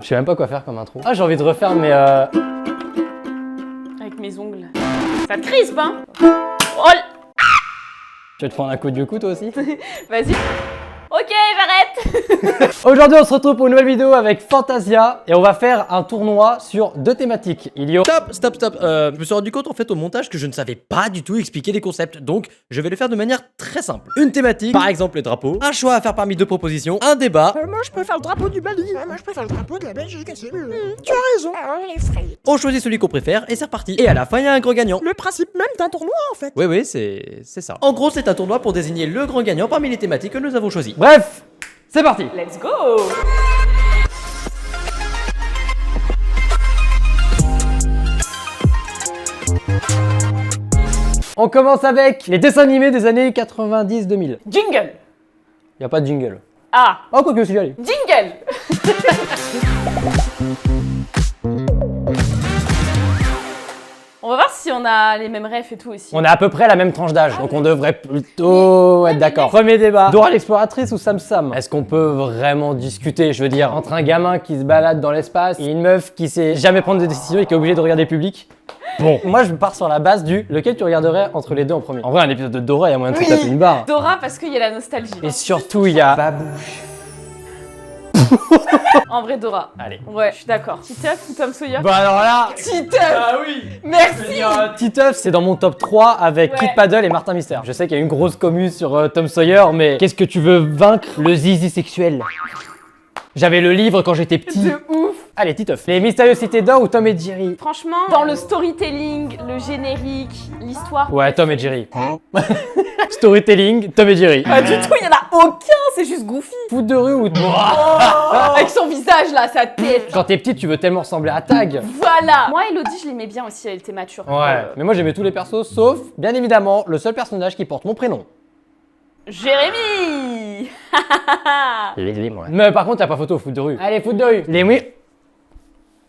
Je sais même pas quoi faire comme intro. Ah, j'ai envie de refaire mes Avec mes ongles. Ça te crispe, hein? Oh! Tu vas te prendre un coup de coup toi aussi? Vas-y. Ok, j'arrête. Aujourd'hui, on se retrouve pour une nouvelle vidéo avec Fantasia et on va faire un tournoi sur 2 thématiques. Il y a... Stop. Je me suis rendu compte en fait au montage que je ne savais pas du tout expliquer les concepts, donc je vais le faire de manière très simple. Une thématique, par exemple le drapeau, un choix à faire parmi 2 propositions, un débat. Moi je préfère le drapeau du Mali. Moi je préfère le drapeau de la Belgique. Tu as raison. Les frites. On choisit celui qu'on préfère et c'est reparti. Et à la fin, il y a un grand gagnant. Le principe même d'un tournoi en fait. Oui, c'est ça. En gros, c'est un tournoi pour désigner le grand gagnant parmi les thématiques que nous avons choisies. Bref, c'est parti. Let's go. On commence avec les dessins animés des années 90-2000. Jingle. Y a pas de jingle. Ah, Oh, quoi que je suis allé. jingle. On va voir si on a les mêmes refs et tout aussi. On a à peu près la même tranche d'âge, donc on devrait plutôt être d'accord. Premier débat. Dora l'exploratrice ou Sam Sam? Est-ce qu'on peut vraiment discuter, je veux dire, entre un gamin qui se balade dans l'espace et une meuf qui sait jamais prendre de décision et qui est obligée de regarder le public? Bon, moi je pars sur la base du lequel tu regarderais entre les deux en premier. En vrai, un épisode de Dora, il y a moyen de se taper une barre. Dora parce qu'il y a la nostalgie. Et surtout, il y a Babouche. En vrai, Dora. Allez. Ouais, je suis d'accord. Titeuf ou Tom Sawyer? Bah alors là, Titeuf. oui. Merci. Titeuf, c'est dans mon top 3 avec Ouais. Kid Paddle et Martin Mystère. Je sais qu'il y a une grosse commu sur Tom Sawyer, mais qu'est-ce que tu veux vaincre le zizi sexuel? J'avais le livre quand j'étais petit. De ouf. Allez, Titeuf. Les Mystérieuses Cités d'Or ou Tom et Jerry? Franchement, dans le storytelling, le générique, l'histoire. Ouais, Tom et Jerry. Storytelling, Tom et Jerry. Pas du tout, il y en a aucun, c'est juste Goofy. Foot de rue ou... Avec son visage là, sa tête. Quand t'es petite, tu veux tellement ressembler à Tag. Voilà. Moi, Elodie, je l'aimais bien aussi, elle était mature. Mais moi j'aimais tous les persos, sauf, bien évidemment, le seul personnage qui porte mon prénom. Jérémy. Mais par contre, y'a pas photo au foot de rue. Allez, foot de rue. Les oui.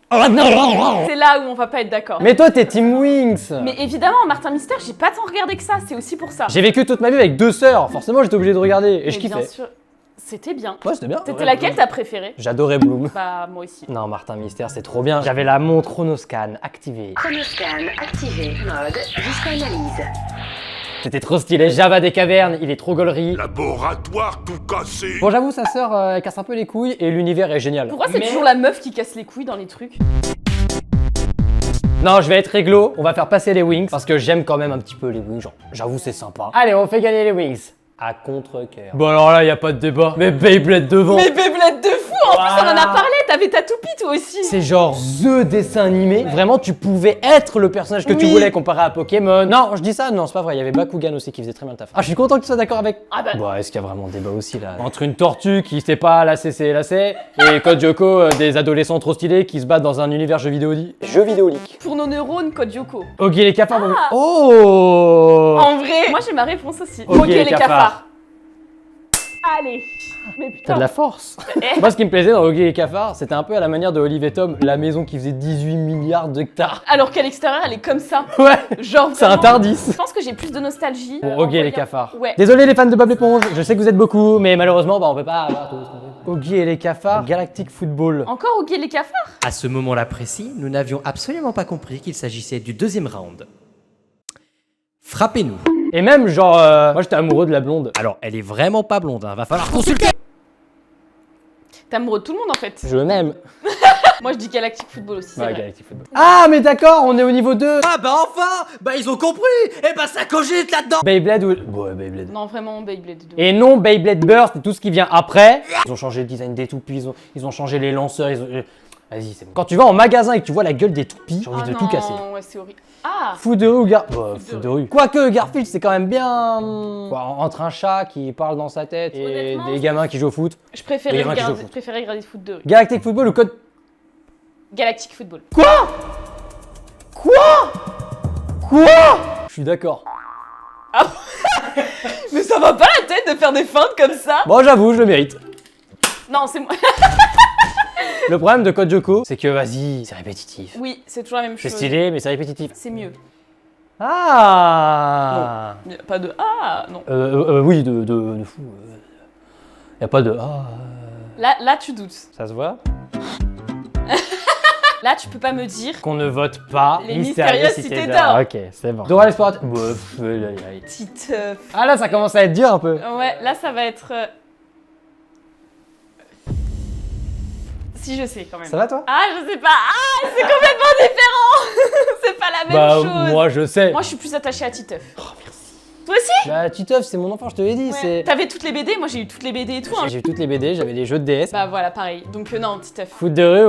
C'est là où on va pas être d'accord. Mais toi, t'es Team Wings. Mais évidemment, Martin Mystère, j'ai pas tant regardé que ça, c'est aussi pour ça. J'ai vécu toute ma vie avec 2 sœurs, forcément j'étais obligé de regarder et je Mais bien kiffais. sûr, c'était bien. Ouais, c'était bien. C'était laquelle t'as préférée? J'adorais Bloom. Bah, moi aussi. Non, Martin Mystère, c'est trop bien. J'avais la montre Chronoscan activée. Chronoscan activé. Mode disco analyse. C'était trop stylé. Java des cavernes, il est trop gaulerie. Laboratoire tout cassé. Bon, j'avoue, sa sœur elle casse un peu les couilles et l'univers est génial. Pourquoi c'est toujours la meuf qui casse les couilles dans les trucs? Non, je vais être réglo. On va faire passer les Wings parce que j'aime quand même un petit peu les Wings. Genre, j'avoue, c'est sympa. Allez, on fait gagner les Wings. À contre-cœur. Bon, alors là, y a pas de débat. Mais Beyblade devant. Mais Beyblade de fou, en plus on en a parlé, t'avais ta toupie toi aussi. C'est genre THE dessin animé. Vraiment, tu pouvais être le personnage que tu Oui. voulais comparé à Pokémon. Non, je dis ça, non, c'est pas vrai. Il y avait Bakugan aussi qui faisait très bien le taf. Ah, je suis content que tu sois d'accord avec. Ah bah. Bon, est-ce qu'il y a vraiment débat aussi là? Entre une tortue qui sait pas lasser ses lacets et Code Lyoko, des adolescents trop stylés qui se battent dans un univers jeux vidéolique. Pour nos neurones, Code Lyoko. Oggy et les cafards. Ah. Oh. En vrai, moi j'ai ma réponse aussi. Ok, Ok, les les cafards. cafards. Allez. Mais T'as putain. de la force. Eh. Moi, ce qui me plaisait dans Oggy et les cafards, c'était un peu à la manière de Olive et Tom, la maison qui faisait 18 milliards d'hectares. Alors qu'à l'extérieur, elle est comme ça. Ouais. Genre C'est un vraiment. Tardis. Je pense que j'ai plus de nostalgie. Pour en Oggy et les voyant- cafards. Ouais. Désolé les fans de Bob l'éponge, je sais que vous êtes beaucoup, mais malheureusement, bah, on peut pas avoir tous. Oggy et les cafards, Galactic Football. Encore Oggy et les cafards? À ce moment-là précis, nous n'avions absolument pas compris qu'il s'agissait du deuxième round. Frappez-nous. Et même, genre, moi j'étais amoureux de la blonde. Alors, elle est vraiment pas blonde, hein. Va falloir consulter. T'es amoureux de tout le monde en fait. Je m'aime. Moi je dis Galactic Football aussi. c'est Ouais, vrai. Galactic Football. Ah, mais d'accord, on est au niveau 2. Ah bah enfin. Bah ils ont compris. Eh bah ça cogite là-dedans. Beyblade ou. Ouais, Beyblade. Non, vraiment Beyblade 2. Et non, Beyblade Burst et tout ce qui vient après. Ils ont changé le design des toupies, ils ont changé les lanceurs, Vas-y, c'est bon. Quand tu vas en magasin et que tu vois la gueule des toupies, j'ai envie de tout casser. Ouais, c'est horrible. Ah. Foot de rue ou Foot de rue. Quoique Garfield, c'est quand même bien. Quoi, entre un chat qui parle dans sa tête et Honnêtement, des gamins qui jouent au foot. Je préférais Les gamins qui jouent au regarder, foot. je préférais regarder Foot 2. Galactic Football ou Code. Galactic Football. Quoi? Je suis d'accord. Mais ça va pas la tête de faire des feintes comme ça? Bon, j'avoue, je le mérite. Non, c'est moi. Le problème de Code Lyoko, c'est que vas-y, c'est répétitif. Oui, c'est toujours la même C'est chose. stylé, mais c'est répétitif. C'est mieux. Ah. Y a pas de ah, non. Oui, de fou. Y a pas de ah. Là, tu doutes. Ça se voit? Là, tu peux pas me dire. Qu'on ne vote pas Les mystérieuses cités d'or. Ok, c'est bon. Dora l'exploratrice. Titeuf. Ah là, ça commence à être dur un peu. Ouais, là, ça va être. Si, je sais quand même. Ça va toi? Ah, je sais pas. Ah, c'est complètement différent. C'est pas la même chose. Moi je sais. Moi, je suis plus attachée à Titeuf. Oh, merci. Toi aussi? Bah, Titeuf, c'est mon enfant, je te l'ai dit. Ouais. C'est. T'avais toutes les BD, moi j'ai eu toutes les BD et tout. Hein. J'ai eu toutes les BD, j'avais des jeux de DS. Bah voilà, pareil. Donc non, Titeuf. Foot de rue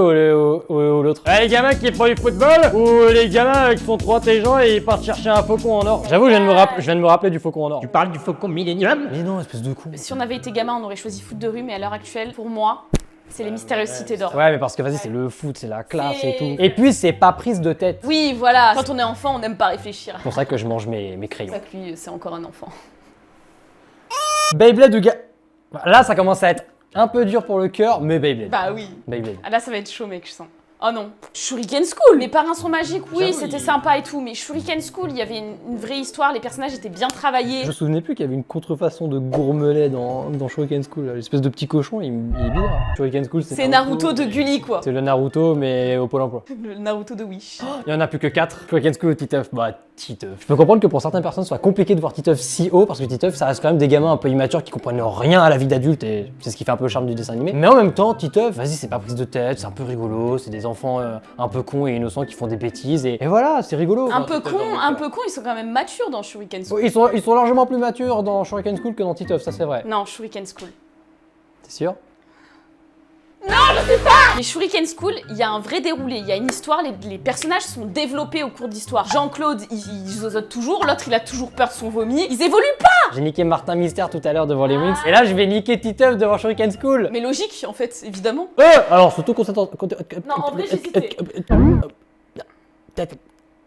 ou l'autre? Les gamins qui font du football ou les gamins qui sont trop intelligents et ils partent chercher un faucon en or? J'avoue, je viens de me rappeler du faucon en or. Tu parles du faucon Millennium? Mais non, espèce de con. Si on avait été gamin, on aurait choisi foot de rue, mais à l'heure actuelle, pour moi, c'est les mystérieuses cités d'or. Ouais, mais parce que vas-y, c'est le foot, c'est la classe et tout. Et puis, c'est pas prise de tête. Oui, voilà. Quand on est enfant, on n'aime pas réfléchir. C'est pour ça que je mange mes crayons. C'est pour ça que lui, c'est encore un enfant. Beyblade ou Là, ça commence à être un peu dur pour le cœur, mais Beyblade. Bah oui. Beyblade. Ah là, ça va être chaud, mec, je sens. Oh non. Shuriken School. Les parrains sont magiques, oui, c'était sympa et tout, mais Shuriken School, il y avait une vraie histoire, les personnages étaient bien travaillés. Je me souvenais plus qu'il y avait une contrefaçon de Gourmelet dans Shuriken School. L'espèce de petit cochon, il est bizarre. Shuriken School, C'est Naruto de Gulli, quoi. C'est le Naruto, mais au Pôle emploi. Le Naruto de Wish. Il y en a plus que 4. Shuriken School ou Titeuf. Bah, Titeuf. Je peux comprendre que pour certaines personnes, ce soit compliqué de voir Titeuf si haut, parce que Titeuf, ça reste quand même des gamins un peu immatures qui comprennent rien à la vie d'adulte, et c'est ce qui fait un peu le charme du dessin animé. Mais en même temps, Titeuf, vas-y, c'est pas prise de tête, c'est un peu rigolo, c'est des enfants un peu cons et innocents qui font des bêtises, et voilà, c'est rigolo. Un peu con, ils sont quand même matures dans Shuriken School. Ils sont largement plus matures dans Shuriken School que dans Titeuf, ça c'est vrai. Non, Shuriken School. T'es sûr? Les Shuriken School, il y a un vrai déroulé, il y a une histoire, les personnages sont développés au cours d'histoire. Jean-Claude, il zozote toujours, l'autre il a toujours peur de son vomi, ils évoluent pas. J'ai niqué Martin Mystère tout à l'heure devant les Wings, et là je vais niquer Titeuf devant Shuriken School. Mais logique, en fait, évidemment. Alors surtout concentre... Non, en vrai, j'hésitais.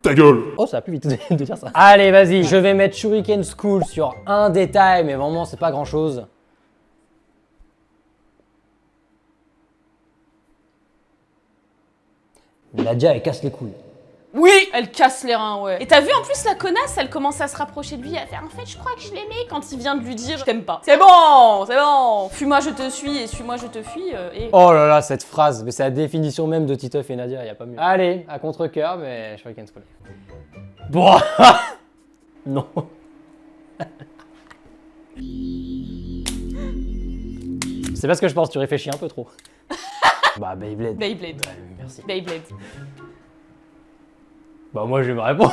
Ta gueule. Oh, ça va plus vite de dire ça. Allez, vas-y, je vais mettre Shuriken School sur un détail, mais vraiment, c'est pas grand-chose. Nadia, elle casse les couilles. Oui, elle casse les reins, ouais. Et t'as vu en plus la connasse, elle commence à se rapprocher de lui, à faire en fait je crois que je l'aimais quand il vient de lui dire je t'aime pas. C'est bon, fuis-moi je te suis et suis-moi je te fuis et... Oh là là, cette phrase, mais c'est la définition même de Titeuf et Nadia, y a pas mieux. Allez, à contre-cœur, mais Shuriken School. Bon, non. C'est parce que je pense que tu réfléchis un peu trop. Bah Beyblade. Beyblade. Ouais, merci. Beyblade. Bah moi j'ai ma réponse.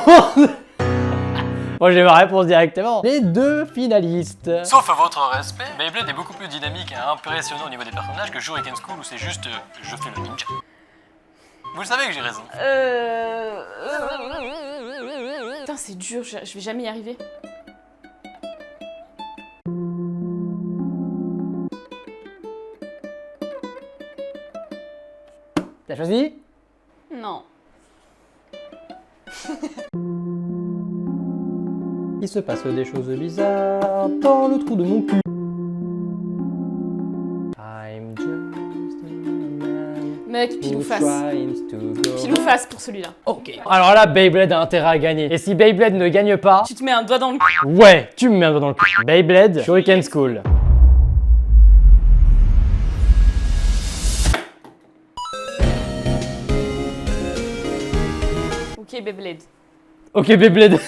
Moi j'ai ma réponse directement. Les deux finalistes. Sauf à votre respect, Beyblade est beaucoup plus dynamique et impressionnant au niveau des personnages que Shuriken School où c'est juste je fais le ninja. Vous le savez que j'ai raison. Putain, c'est dur, je vais jamais y arriver. T'as choisi? Non. Il se passe des choses bizarres dans le trou de mon cul. I'm just a man Mec, pile ou who face. tries to go. Pile ou face pour celui-là. Ok. Alors là, Beyblade a intérêt à gagner. Et si Beyblade ne gagne pas, Tu te mets un doigt dans le cul. ouais, tu me mets un doigt dans le cul. Beyblade, Shuriken School. Ok, Beyblade. Ok, Beyblade.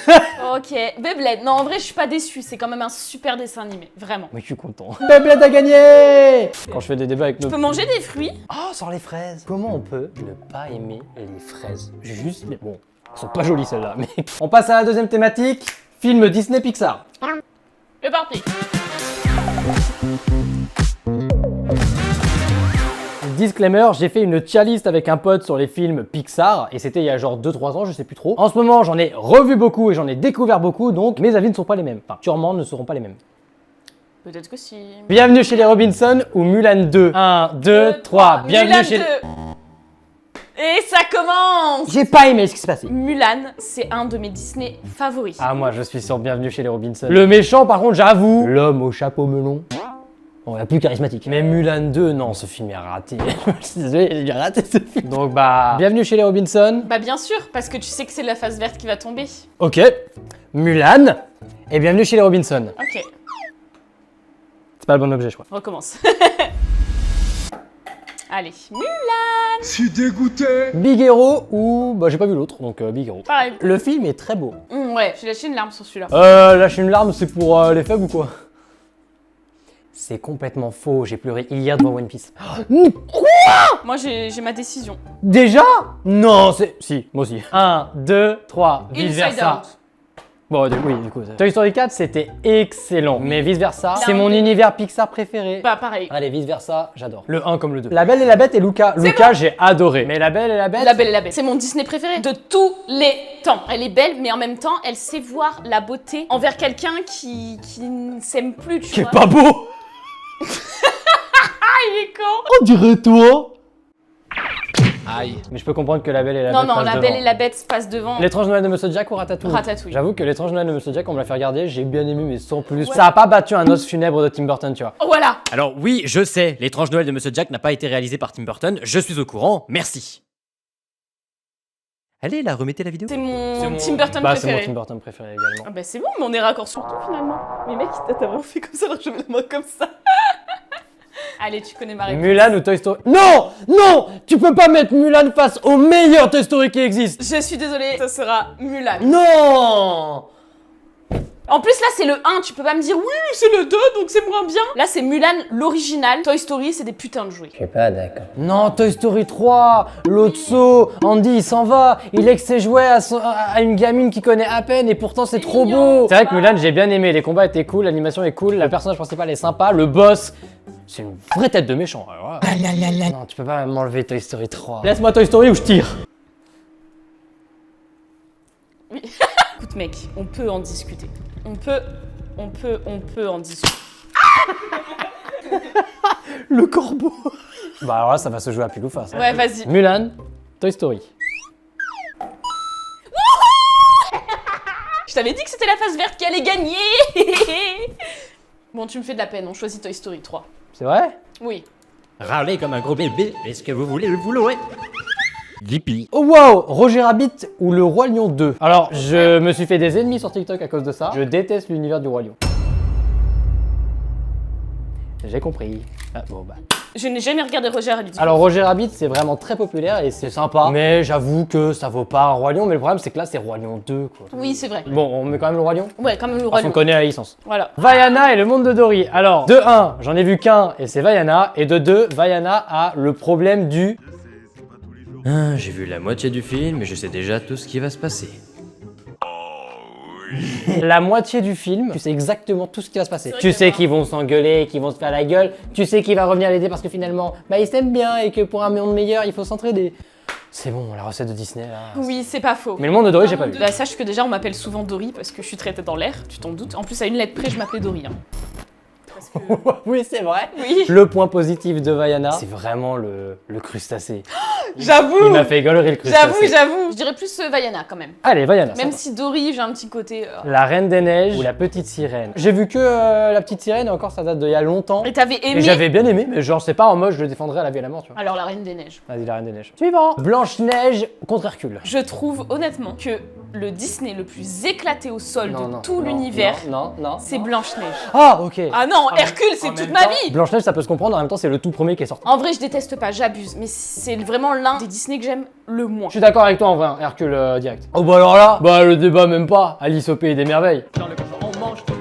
Ok, Beyblade. Non, en vrai, je suis pas déçue. C'est quand même un super dessin animé. Vraiment. Mais je suis content. Beyblade a gagné. Quand je fais des débats avec nos... Tu peux manger des fruits. Oh, sans les fraises. Comment on peut ne pas aimer les fraises? Juste, mais bon, elles sont pas jolies celles-là. Mais on passe à la deuxième thématique. Film Disney Pixar. C'est parti. Disclaimer, j'ai fait une tier list avec un pote sur les films Pixar et c'était il y a genre 2-3 ans, je sais plus trop. En ce moment, j'en ai revu beaucoup et j'en ai découvert beaucoup, donc mes avis ne sont pas les mêmes. Enfin, sûrement ne seront pas les mêmes. Peut-être que si. Bienvenue chez les Robinson ou Mulan 2. 1, 2, 3. Bienvenue Mulan chez... 2. Et ça commence. J'ai pas aimé ce qui se passait. Mulan, c'est un de mes Disney favoris. Ah, moi je suis sur Bienvenue chez les Robinson. Le méchant, par contre, j'avoue, l'homme au chapeau melon. Bon, il est plus charismatique. Mais Mulan 2, non, ce film est raté. Je suis désolé, j'ai raté ce film. Donc bah, bienvenue chez les Robinson. Bah bien sûr, parce que tu sais que c'est la face verte qui va tomber. Ok. Mulan. Et bienvenue chez les Robinson. Ok, C'est pas le bon objet, je crois. recommence. Allez, Mulan. Mulan. Je suis dégoûté. Big Hero ou... Bah j'ai pas vu l'autre, donc Big Hero. Pareil. Le film est très beau. Ouais, j'ai lâché une larme sur celui-là. Lâcher une larme, c'est pour les faibles ou quoi? C'est complètement faux, j'ai pleuré hier devant One Piece. Moi, j'ai ma décision. Déjà? Non, c'est... Si, moi aussi. 1, 2, 3, vice Inside versa. Out. Bon, oui, du coup. Toy Story 4, c'était excellent. Mais vice versa, Il a c'est un mon dé- univers Pixar préféré. Bah, pareil. Allez, vice versa, j'adore. Le 1 comme le 2. La Belle et la Bête et Luca. Luca, j'ai adoré. Mais La Belle et la Bête... La Belle et la Bête. C'est mon Disney préféré de tous les temps. Elle est belle, mais en même temps, elle sait voir la beauté envers quelqu'un qui ne s'aime plus, tu Qui est vois. pas beau. Ah, il est con. On dirait toi. Aïe. Mais je peux comprendre que La Belle et la Non, Bête non, passe La devant. Belle et la Bête se passent devant. L'étrange Noël de Monsieur Jack ou Ratatouille? Ratatouille. J'avoue que l'étrange Noël de Monsieur Jack, on me l'a fait regarder, j'ai bien aimé, mais sans plus. Ça a pas battu un os funèbre de Tim Burton, tu vois. Voilà. Alors oui, je sais, l'étrange Noël de Monsieur Jack n'a pas été réalisé par Tim Burton, je suis au courant, merci. Allez, là, remettez la vidéo. C'est mon Tim Burton Bah, c'est préféré. mon Tim Burton préféré également. Ah bah c'est bon, mais on est raccord sur tout finalement. Mais mec, t'as vraiment fait comme ça, alors je mets la main comme ça. Allez, tu connais ma réponse. Mulan ou Toy Story? Non! Non! Tu peux pas mettre Mulan face au meilleur Toy Story qui existe! Je suis désolée, ça sera Mulan. Non! En plus là c'est le 1, tu peux pas me dire oui c'est le 2 donc c'est moins bien. Là c'est Mulan l'original, Toy Story c'est des putains de jouets. Je suis pas d'accord. Non, Toy Story 3, l'autre saut, Andy il s'en va, il lègue ses jouets à une gamine qui connaît à peine et pourtant c'est trop beau. C'est vrai que Mulan j'ai bien aimé, les combats étaient cool, l'animation est cool, le personnage principal est sympa, le boss, c'est une vraie tête de méchant. Alors voilà. Non, tu peux pas m'enlever Toy Story 3. Laisse-moi Toy Story ou je tire. Oui. Écoute mec, on peut en discuter. On peut en discuter. Le corbeau. Bah alors là ça va se jouer à pile ou face. Ouais vas-y. Mulan, Toy Story. Je t'avais dit que c'était la face verte qui allait gagner. Bon tu me fais de la peine, on choisit Toy Story 3. C'est vrai? Oui. Râlez comme un gros bébé, est-ce que vous voulez le vouloir? Yippee. Oh wow, Roger Rabbit ou le Roi Lion 2. Alors, je me suis fait des ennemis sur TikTok à cause de ça. Je déteste l'univers du Roi Lion. J'ai compris. Ah, bon bah. Je n'ai jamais regardé Roger Rabbit. Alors Roger Rabbit, c'est vraiment très populaire et c'est sympa. Mais j'avoue que ça vaut pas un Roi Lion. Mais le problème, c'est que là, c'est Roi Lion 2, quoi. Oui c'est vrai. Bon, on met quand même le Roi Lion. Ouais quand même le Roi Parce qu'on Lion. connaît la licence. Voilà. Vaiana et le monde de Dory. Alors, de 1, j'en ai vu qu'un et c'est Vaiana. Et de 2, Vaiana a le problème du... Ah, j'ai vu la moitié du film et je sais déjà tout ce qui va se passer. La moitié du film, tu sais exactement tout ce qui va se passer. vrai Tu que sais moi- qu'ils vont s'engueuler, qu'ils vont se faire la gueule. Tu sais qu'il va revenir l'aider parce que finalement, bah ils s'aiment bien et que pour un monde meilleur, il faut s'entraider. C'est bon, la recette de Disney là. Oui c'est pas faux. Mais le monde de Dory, j'ai pas vu. Bah sache que déjà on m'appelle souvent Dory parce que je suis très tête dans l'air, tu t'en doutes. En plus à une lettre près je m'appelais Dory. Hein. Parce que... Oui, c'est vrai. Oui. Le point positif de Vaiana, c'est vraiment le crustacé. J'avoue. Il m'a fait gaulerie le crustacé. J'avoue. Je dirais plus Vaiana quand même. Allez, Vaiana. ça Même va. si Dory j'ai un petit côté... La Reine des Neiges ou la Petite Sirène. J'ai vu que la Petite Sirène, et encore ça date d'il y a longtemps. Et t'avais Et aimé... j'avais bien aimé, mais genre c'est pas en mode je le défendrais à la vie et à la mort, tu vois. Alors la Reine des Neiges. Vas-y, la Reine des Neiges. Suivant. Blanche-Neige contre Hercule. Je trouve honnêtement que le Disney le plus éclaté au sol Non, de non, tout non, l'univers, non. c'est Blanche-Neige. Ah, ok. Ah non, Hercule c'est toute ma vie. Blanche-Neige, ça peut se comprendre, en même temps, c'est le tout premier qui est sorti. En vrai je déteste pas, j'abuse, mais c'est vraiment l'un des Disney que j'aime le moins. Je suis d'accord avec toi en vrai, hein, Hercule direct. Oh bah alors là, bah le débat même pas. Alice au Pays des Merveilles. On mange tout.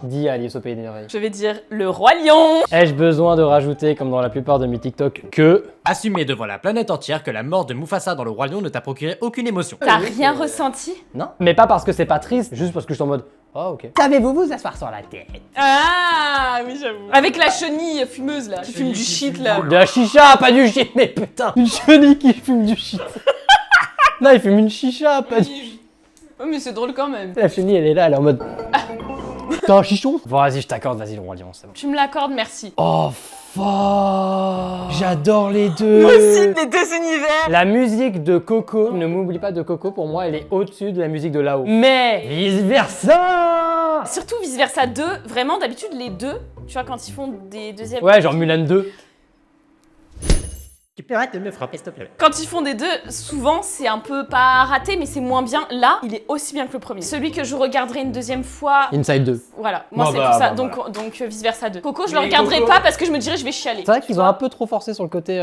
Dis Alice au Pays des Merveilles. Je vais dire le Roi Lion. Ai-je besoin de rajouter, comme dans la plupart de mes TikTok, que... Assumez devant la planète entière que la mort de Mufasa dans le Roi Lion ne t'a procuré aucune émotion. T'as rien ressenti? Non. Mais pas parce que c'est pas triste, juste parce que je suis en mode... Oh ok. Savez-vous vous asseoir sur la tête? Ah oui j'avoue. Avec la chenille fumeuse là, qui fume du shit là. De la chicha, pas du shit, mais putain. Une chenille qui fume du shit. Non, il fume une chicha, pas du... Oh mais c'est drôle quand même. La chenille, elle est là, elle est en mode... T'as un chichon? Bon, vas-y, je t'accorde, vas-y, le Roi Lion, c'est bon. Tu me l'accordes, merci. Oh, fuck. J'adore les deux. Moi aussi, les deux univers. La musique de Coco, ne m'oublie pas de Coco, pour moi, elle est au-dessus de la musique de là-haut. Mais vice-versa. Surtout vice versa 2, vraiment d'habitude les deux, tu vois quand ils font des deuxièmes... Ouais, genre Mulan 2. Tu peux arrêter de me frapper, s'il te plaît. Quand ils font des deux, souvent c'est un peu pas raté, mais c'est moins bien. Là, il est aussi bien que le premier. Celui que je regarderai une deuxième fois. Inside 2. Voilà, moi Bon, c'est bah, pour ça. bah, donc vice versa 2. Coco, je le Mais regarderai Coco- pas parce que je me dirais je vais chialer. C'est vrai qu'ils ont un peu trop forcé sur le côté.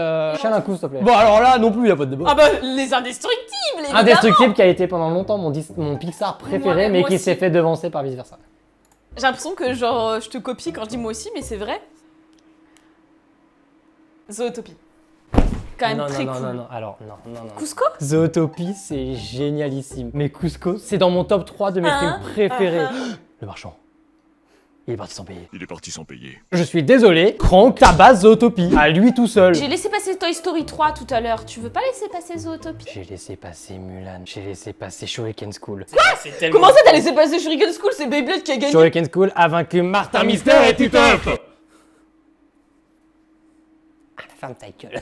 Chiale un coup, s'il te plaît. Bon, alors là, non plus, y a pas de débat. Ah bah les indestructibles, évidemment. Indestructible qui a été pendant longtemps mon Pixar préféré, mais moi qui aussi. s'est fait devancer par vice versa. J'ai l'impression que genre je te copie quand je dis moi aussi, mais c'est vrai. Zootopie. Quand même très cool. Non, alors, non. Cusco? Zootopie, c'est génialissime. Mais Cusco, c'est dans mon top 3 de mes films préférés. Le marchand. Il est parti sans payer. Il est parti sans payer. Je suis désolé, Crank tabasse Zootopie, à lui tout seul. J'ai laissé passer Toy Story 3 tout à l'heure. Tu veux pas laisser passer Zootopie? J'ai laissé passer Mulan, j'ai laissé passer Shuriken School. Comment ça t'as laissé passer Shuriken School? C'est Beyblade qui a gagné. Shuriken School a vaincu Martin Mystère et Titeuf. Ferme ta gueule.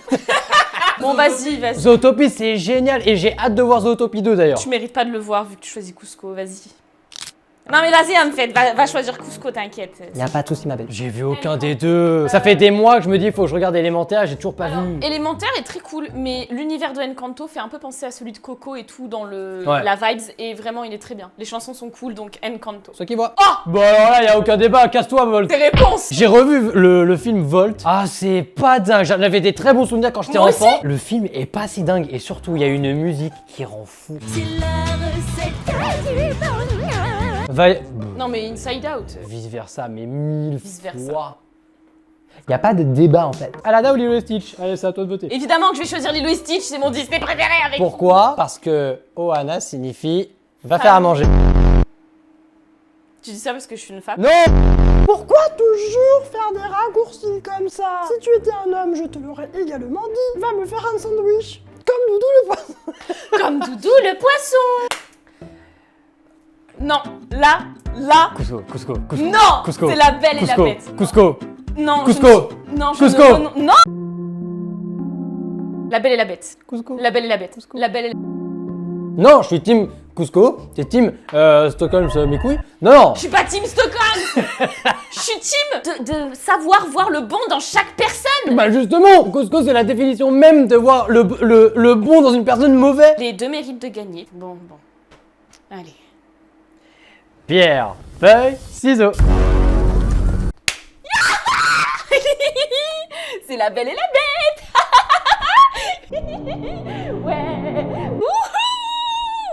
Bon vas-y. Zootopie, c'est génial et j'ai hâte de voir Zootopie 2 d'ailleurs. Tu mérites pas de le voir vu que tu choisis Cusco, vas-y. Non mais vas-y en fait, va choisir Cusco, t'inquiète. Y'a pas de soucis ma belle. J'ai vu aucun des deux. Ça fait des mois que je me dis faut que je regarde Élémentaire, j'ai toujours pas vu. Élémentaire est très cool, mais l'univers de Encanto fait un peu penser à celui de Coco et tout dans Ouais. la vibes, et vraiment il est très bien. Les chansons sont cool, donc Encanto. Ceux qui voient. Oh bon alors là, y'a aucun débat, casse-toi Volt. Tes réponses. J'ai revu le film Volt. Ah, c'est pas dingue. J'en avais des très bons souvenirs quand j'étais Moi enfant. aussi. Le film est pas si dingue et surtout, il y a une musique qui rend fou. Non mais Inside Out. Vice versa, mais 1000 Vice versa. fois. Y a pas de débat en fait. Alada ou Lilo et Stitch? Allez, c'est à toi de voter. Évidemment que je vais choisir Lilo et Stitch, c'est mon Disney préféré avec. Pourquoi? Parce que Ohana signifie va faire à manger. Tu dis ça parce que je suis une femme. Non! Pourquoi toujours faire des raccourcis comme ça? Si tu étais un homme, je te l'aurais également dit. Va me faire un sandwich. Comme Doudou le poisson. Comme Doudou le poisson. Non, là. Cusco. Non, Cusco. c'est la Belle et la Cusco. Bête. Cusco. Non, Cusco. Non, Cusco. non. La Belle et la Bête. Cusco. La Belle et la Bête. La Belle et la... Non, je suis team Cusco. T'es team Stockholm, mes couilles. Non. Je suis pas team Stockholm. Je suis team de savoir voir le bon dans chaque personne. Bah justement, Cusco c'est la définition même de voir le bon dans une personne mauvaise. Les deux méritent de gagner. Bon. Allez. Pierre, feuille, ciseaux. C'est la Belle et la Bête. Ouais. Wouhou.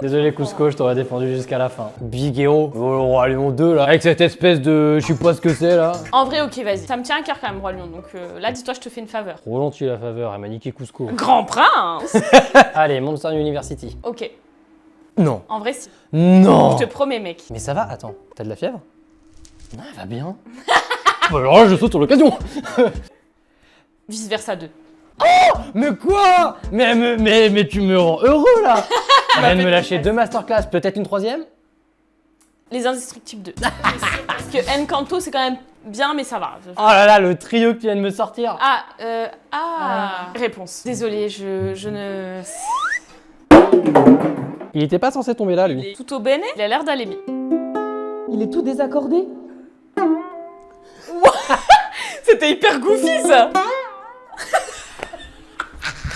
Désolé Cusco, je t'aurais défendu jusqu'à la fin. Big Hero, oh, le Roi Lion 2 là, avec cette espèce de... je sais pas ce que c'est là. En vrai, ok, vas-y. Ça me tient à cœur quand même, Roi Lion. Donc là, dis-toi, je te fais une faveur. Trop gentil la faveur, elle m'a niqué Cusco. Grand prince. Allez, Monster University. Ok. Non. En vrai, si. Non. Je te promets, mec. Mais ça va, attends, t'as de la fièvre? Non, elle va bien. Bah alors là, je saute sur l'occasion. Vice versa 2. Mais quoi? Mais tu me rends heureux là. Elle vient de me lâcher 2 masterclass, peut-être une 3e? Les Indestructibles 2. Parce que Encanto, c'est quand même bien, mais ça va. Oh là là, le trio que tu viens de me sortir. Réponse. Désolée, je ne... Il était pas censé tomber là, lui. Tout au bene, il a l'air d'aller bien. Il est tout désaccordé. C'était hyper goofy, ça.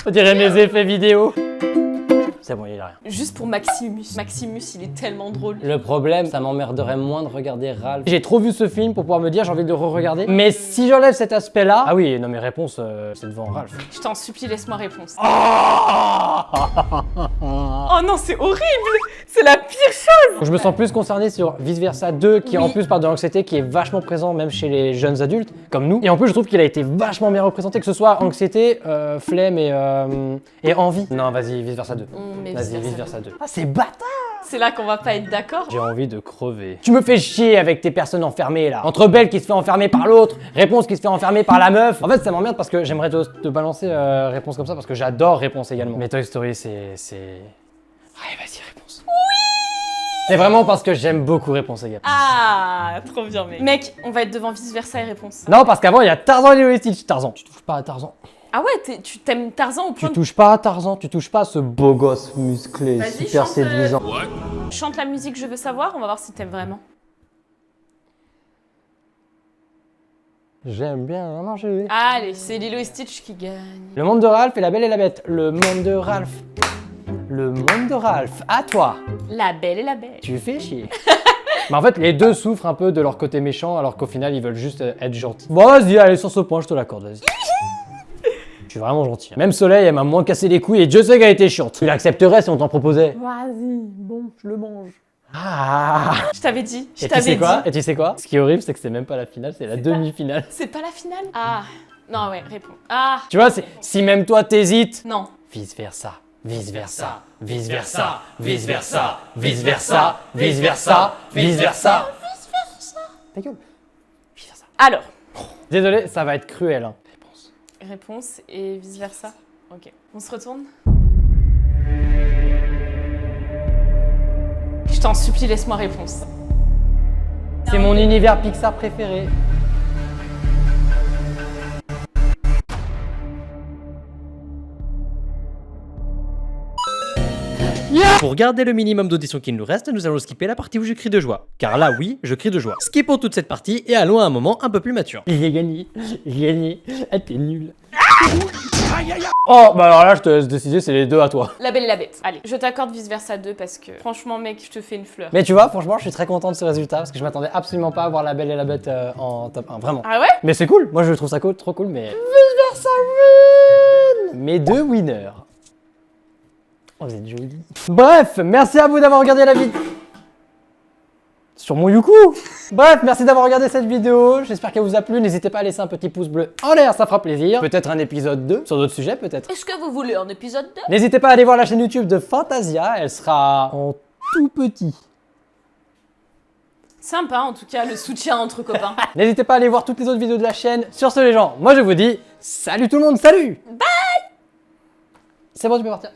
On dirait mes effets vidéo. C'est bon, il a rien. Juste pour Maximus. Maximus, il est tellement drôle. Le problème, ça m'emmerderait moins de regarder Ralph. J'ai trop vu ce film pour pouvoir me dire j'ai envie de le re-regarder. Mais si j'enlève cet aspect-là... Ah oui, non mes réponses, c'est devant Ralph. Je t'en supplie, laisse-moi réponse. Oh Oh non, c'est horrible. C'est la pire chose. Je me sens plus concerné sur Vice Versa 2, qui Oui. en plus parle de l'anxiété, qui est vachement présent même chez les jeunes adultes, comme nous. Et en plus, je trouve qu'il a été vachement bien représenté, que ce soit anxiété, flemme et envie. Non, vas-y, Vice Versa 2. Mais Vas-y, Vice Versa 2. Ah, c'est bâtard! C'est là qu'on va pas être d'accord. J'ai envie de crever. Tu me fais chier avec tes personnes enfermées là. Entre Belle qui se fait enfermer par l'autre, Réponse qui se fait enfermer par la meuf. En fait, ça m'emmerde parce que j'aimerais te balancer Réponse comme ça parce que j'adore Réponse également. Mais Toy Story, c'est. Allez, vas-y, Réponse. Oui! C'est vraiment parce que j'aime beaucoup Réponse également. Ah, trop bien, mec. Mec, on va être devant Vice Versa et réponse. Non, parce qu'avant, il y a Tarzan et Lilo et Stitch. Tarzan, tu touches pas à Tarzan. Ah ouais, tu t'aimes Tarzan au point Tu touches pas à Tarzan, tu touches pas à ce beau gosse musclé, Vas-y, super chante, séduisant. de... Chante la musique, je veux savoir, on va voir si t'aimes vraiment. J'aime bien manger. Allez, c'est Lilo et Stitch qui gagne. Le monde de Ralph et la Belle et la Bête. Le monde de Ralph. Le monde de Ralph. À toi. La Belle et la Bête. Tu fais chier. Mais en fait, les deux souffrent un peu de leur côté méchant, alors qu'au final, ils veulent juste être gentils. Bon, vas-y, allez, sur ce point, je te l'accorde, vas-y. Je suis vraiment gentil. Même Soleil, elle m'a moins cassé les couilles et Dieu sait qu'elle était chiante. Tu l'accepterais si on t'en proposait? Vas-y, bon, je le mange. Ah. Je t'avais dit. Je Et tu t'avais sais dit. quoi? Et tu sais quoi? Ce qui est horrible, c'est que c'est même pas la finale, c'est la demi-finale. C'est pas la finale? Ah. Non, ouais, réponds. Ah. Tu vois, si même toi t'hésites, Non. vice versa, vice versa, vice versa, vice versa, vice versa, vice versa, vice versa. Ta gueule. Vice versa. Alors. Désolé, ça va être cruel. Hein. Réponse et vice versa. Ok. On se retourne? Je t'en supplie, laisse-moi réponse. C'est mon univers Pixar préféré. Pour garder le minimum d'audition qu'il nous reste, nous allons skipper la partie où je crie de joie. Car là, oui, je crie de joie. Skippons toute cette partie et allons à un moment un peu plus mature. J'ai gagné. J'ai gagné. Ah, t'es nul. Oh, bah alors là, je te laisse décider, c'est les deux à toi. La Belle et la Bête. Allez, je t'accorde vice versa 2 parce que franchement, mec, je te fais une fleur. Mais tu vois, franchement, je suis très content de ce résultat parce que je m'attendais absolument pas à voir La Belle et la Bête en top 1, vraiment. Ah ouais? Mais c'est cool, moi je trouve ça cool, trop cool, mais... Vice versa win. Mes deux winners. Oh, vous êtes jolis. Bref, merci à vous d'avoir regardé la vidéo. Sur mon Youku. Bref, merci d'avoir regardé cette vidéo. J'espère qu'elle vous a plu. N'hésitez pas à laisser un petit pouce bleu en l'air, ça fera plaisir. Peut-être un épisode 2 sur d'autres sujets, peut-être. Est-ce que vous voulez un épisode 2? N'hésitez pas à aller voir la chaîne YouTube de Fantasia. Elle sera en tout petit. Sympa en tout cas, le soutien entre copains. N'hésitez pas à aller voir toutes les autres vidéos de la chaîne. Sur ce, les gens, moi je vous dis salut tout le monde, salut. Bye. C'est bon, tu peux partir.